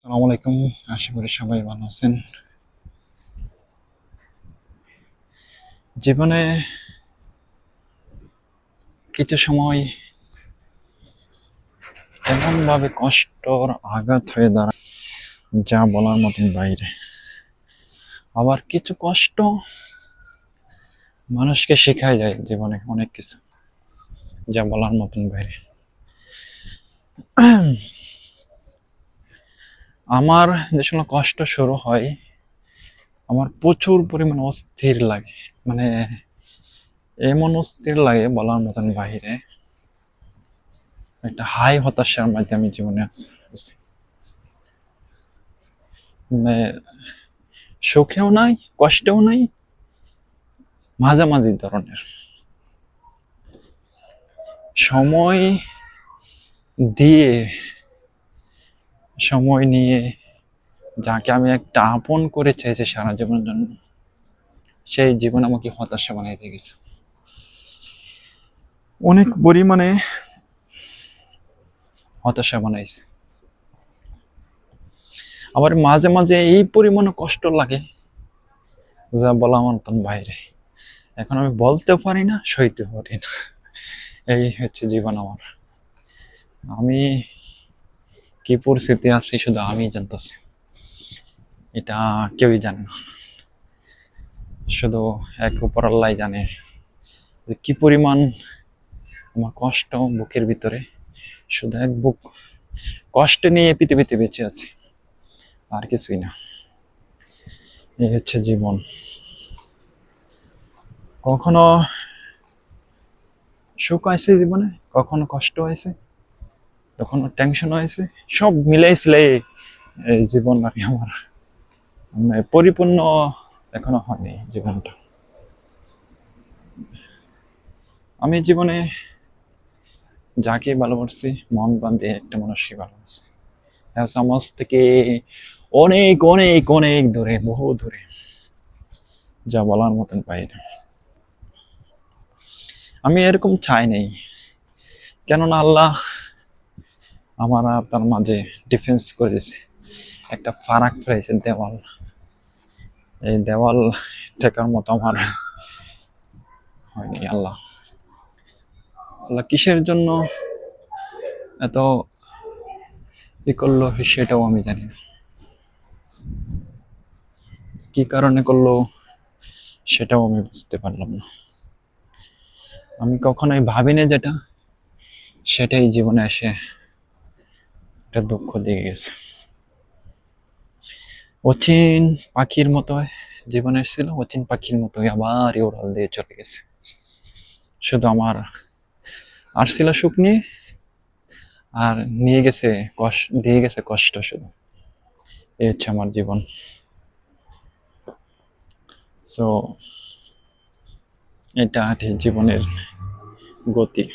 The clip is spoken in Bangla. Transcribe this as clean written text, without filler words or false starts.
আসসালামু আলাইকুম। আশা করি সবাই ভালো আছেন। জীবনে কিছু সময় এমনভাবে কষ্টর আঘাত হয়ে দাঁড়ায় যা বলার মতন বাইরে। আবার কিছু কষ্ট মানুষকে শেখায় যায় জীবনে অনেক কিছু যা বলার মতন বাইরে। আমার যে সময় কষ্ট শুরু হয় আমার প্রচুর পরিমাণ অস্থির লাগে, মানে এমন অস্থির লাগে বলার মতন বাইরে। একটা হাই হতাশার মধ্যে আমি জীবনে আছি। মানে সুখেও নাই, কষ্টেও নাই, মাঝামাঝি ধরনের। সময় দিয়ে, সময় নিয়ে যাকে আমি একটা আপন করে চেয়েছি সারা জীবনের জন্য, সেই জীবন আমাকে হতাশা বানিয়ে দিয়ে গেছে অনেক পরিমাণে। হতাশা বানাইছে। আবার মাঝে মাঝে এই পরিমাণে কষ্ট লাগে যা বলা আমার মতন বাইরে। এখন আমি বলতেও পারি না, সইতে পারি না। এই হচ্ছে জীবন আমার। আমি কি পরিস্থিতি আছি শুধু আমি জানতেছি, এটা কেউই জানে না। শুধু এক উপর আল্লাহ জানে যে কি পরিমাণ আমার কষ্ট বুকের ভিতরে। শুধু এক বুক কষ্ট নিয়ে পৃথিবীতে বেঁচে আছি, আর কিছুই না। এই হচ্ছে জীবন। কখনো সুখ হয়েছে জীবনে, কখনো কষ্ট হয়েছে, কখনো টেনশন হয়েছে, সব মিলাইছিলে এই জীবন আর কি আমার। মানে পরিপূর্ণ এখনো হয়নি জীবনটা। আমি জীবনে যাকে ভালোবাসছি, মন বান দিয়ে একটা মানুষকে ভালোবাসি। সমাজ থেকে অনেক অনেক অনেক দূরে, বহু দূরে, যা বলার মতন বাইরে। আমি এরকম চাই নাই, কেননা আল্লাহ আমার আর তার মাঝে ডিফেন্স করে দিয়েছে, একটা ফারাক ফেলেছে, দেওয়াল। এই দেওয়াল ঠেকার মতো আমার হয়নি। আল্লাহ আল্লাহ কিসের জন্য এত ই করলো সেটাও আমি জানি না, কি কারণে করলো সেটাও আমি বুঝতে পারলাম না। আমি কখনোই ভাবিনি যেটা, সেটাই জীবনে এসে একটা দুঃখ দিয়ে গেছে। অচিন পাখির মতো জীবনে এসেছিল, অচিন পাখির মতোই আবার উড়াল দিয়ে চলে গেছে। শুধু আমার আসছিল সুখ নিয়ে, আর নিয়ে গেছে কষ্ট, দিয়ে গেছে কষ্ট শুধু। এই হচ্ছে আমার জীবন। সো এটা জীবনের গতি।